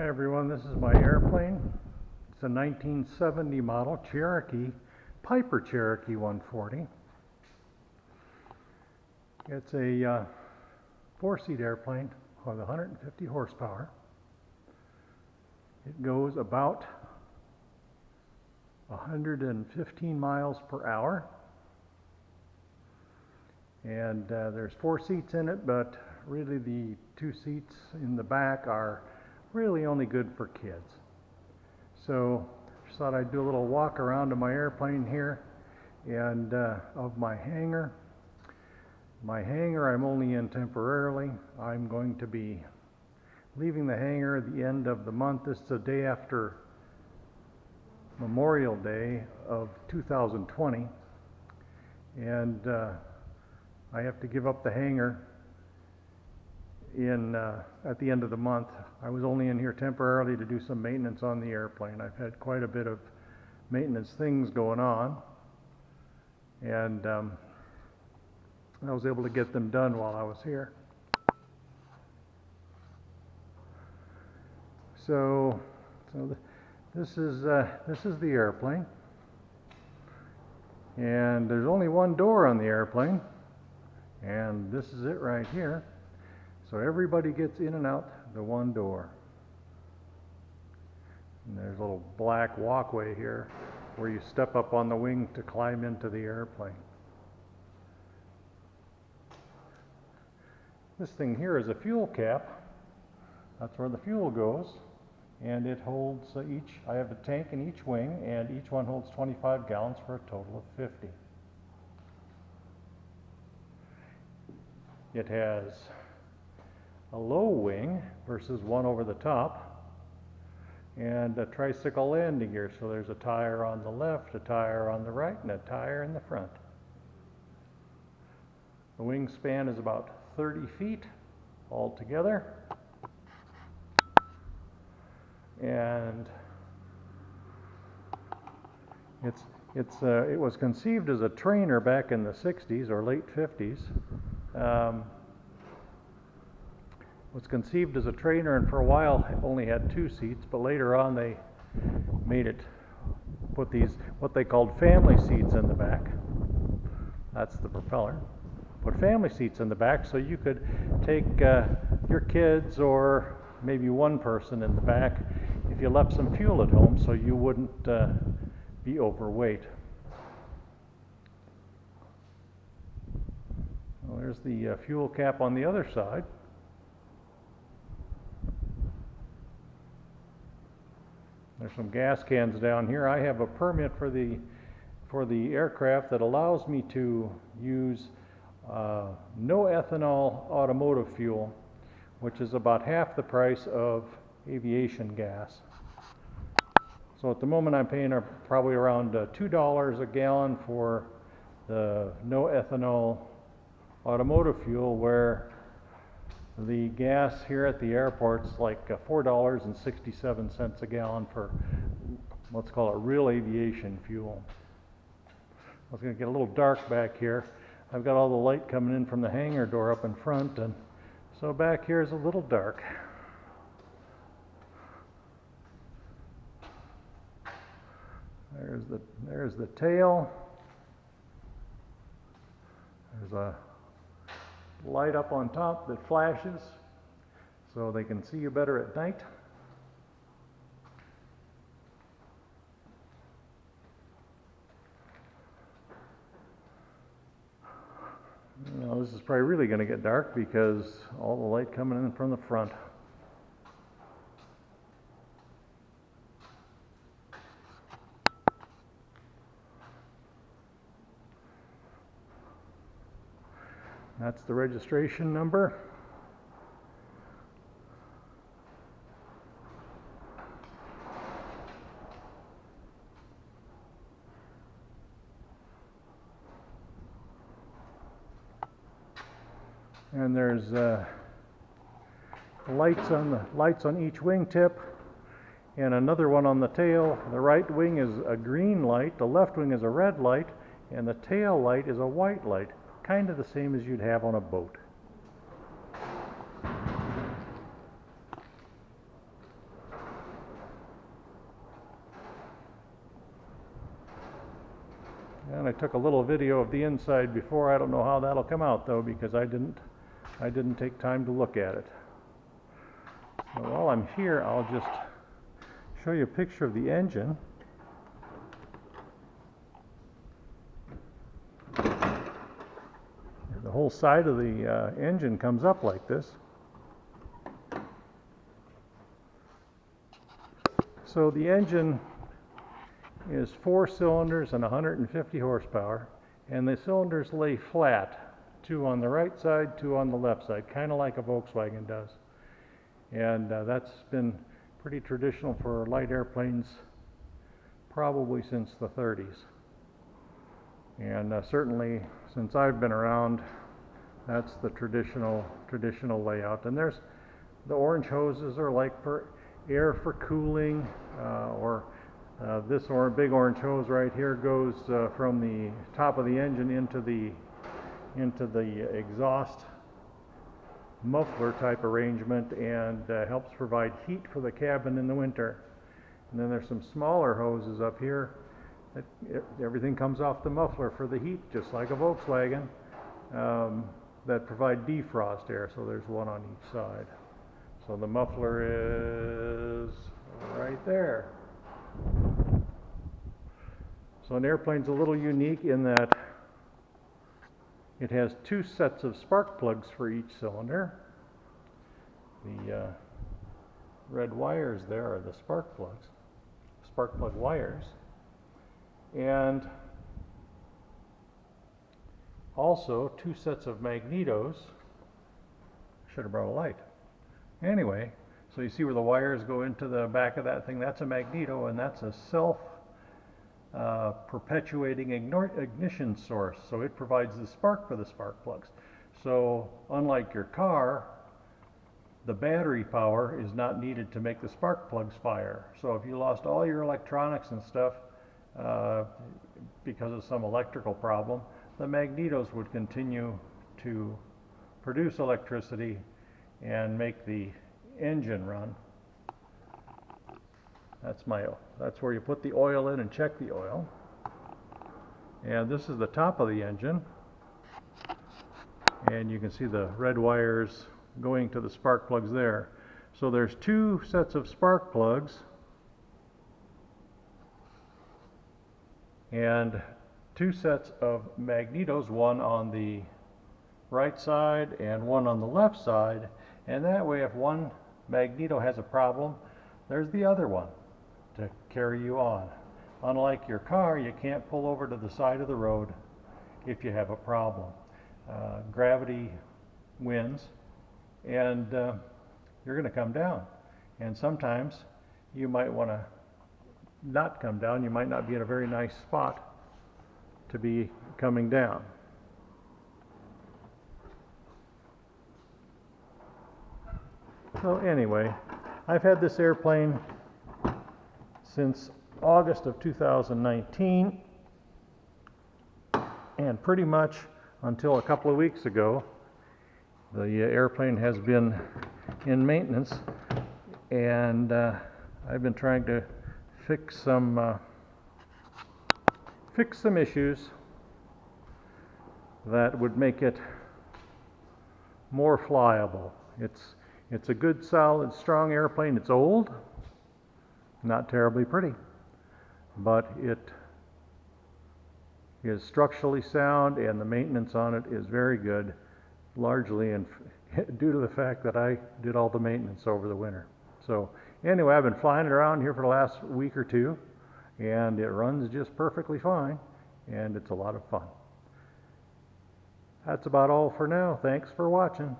Hi everyone, this is my airplane. It's a 1970 model Cherokee, Piper Cherokee 140. It's a four-seat airplane with 150 horsepower. It goes about 115 miles per hour. And there's four seats in it, but really the two seats in the back are really only good for kids. So just thought I'd do a little walk around of my airplane here and of my hangar. My hangar I'm only in temporarily. I'm going to be leaving the hangar at the end of the month. This is the day after Memorial Day of 2020. And I have to give up the hangar at the end of the month. I was only in here temporarily to do some maintenance on the airplane. I've had quite a bit of maintenance things going on, and I was able to get them done while I was here. This is the airplane, and there's only one door on the airplane, and this is it right here. So everybody gets in and out the one door. And there's a little black walkway here where you step up on the wing to climb into the airplane. This thing here is a fuel cap. That's where the fuel goes. And it holds I have a tank in each wing, and each one holds 25 gallons for a total of 50. It has a low wing versus one over the top, and a tricycle landing gear. So there's a tire on the left, a tire on the right, and a tire in the front. The wingspan is about 30 feet altogether, and it was conceived as a trainer back in the 60s or late 50s. Was conceived as a trainer, and for a while it only had two seats, but later on they put these what they called family seats in the back. That's the propeller. Put family seats in the back so you could take your kids or maybe one person in the back if you left some fuel at home, so you wouldn't be overweight. Well, there's the fuel cap on the other side. There's some gas cans down here. I have a permit for the aircraft that allows me to use no ethanol automotive fuel, which is about half the price of aviation gas. So at the moment I'm paying probably around $2 a gallon for the no ethanol automotive fuel, where the gas here at the airport's like $4.67 a gallon for, let's call it, real aviation fuel. It's going to get a little dark back here. I've got all the light coming in from the hangar door up in front, and so back here is a little dark. There's the tail. There's a light up on top that flashes so they can see you better at night. Now this is probably really going to get dark because all the light coming in from the front. That's the registration number. And there's lights on each wingtip, and another one on the tail. The right wing is a green light, the left wing is a red light, and the tail light is a white light, kind of the same as you'd have on a boat. I took a little video of the inside before. I don't know how that'll come out though, because I didn't take time to look at it. So while I'm here, I'll just show you a picture of the engine. The whole side of the engine comes up like this. So the engine is 4 cylinders and 150 horsepower, and the cylinders lay flat, 2 on the right side, 2 on the left side, kind of like a Volkswagen does. And that's been pretty traditional for light airplanes probably since the 30s. And certainly since I've been around, that's the traditional layout. And there's the orange hoses are like for air for cooling, this big orange hose right here goes from the top of the engine into the exhaust muffler type arrangement, and helps provide heat for the cabin in the winter. And then there's some smaller hoses up here. Everything comes off the muffler for the heat, just like a Volkswagen, that provide defrost air. So there's one on each side. So the muffler is right there. So an airplane's a little unique in that it has 2 sets of spark plugs for each cylinder. The red wires there are the spark plugs, spark plug wires. And also 2 sets of magnetos. Should have brought a light. Anyway, so you see where the wires go into the back of that thing? That's a magneto, and that's a self-perpetuating ignition source. So it provides the spark for the spark plugs. So unlike your car, the battery power is not needed to make the spark plugs fire. So if you lost all your electronics and stuff because of some electrical problem, the magnetos would continue to produce electricity and make the engine run. That's where you put the oil in and check the oil. And this is the top of the engine, and you can see the red wires going to the spark plugs there. So there's 2 sets of spark plugs and 2 sets of magnetos, one on the right side and one on the left side. And that way, if one magneto has a problem, there's the other one to carry you on. Unlike your car, you can't pull over to the side of the road if you have a problem. Gravity wins, and you're going to come down. And sometimes you might want to not come down. You might not be in a very nice spot to be coming down. So anyway, I've had this airplane since August of 2019, and pretty much until a couple of weeks ago, the airplane has been in maintenance, and I've been trying to fix some issues that would make it more flyable. It's a good, solid, strong airplane. It's old, not terribly pretty, but it is structurally sound, and the maintenance on it is very good, largely due to the fact that I did all the maintenance over the winter. So anyway, I've been flying it around here for the last week or 2, and it runs just perfectly fine, and it's a lot of fun. That's about all for now. Thanks for watching.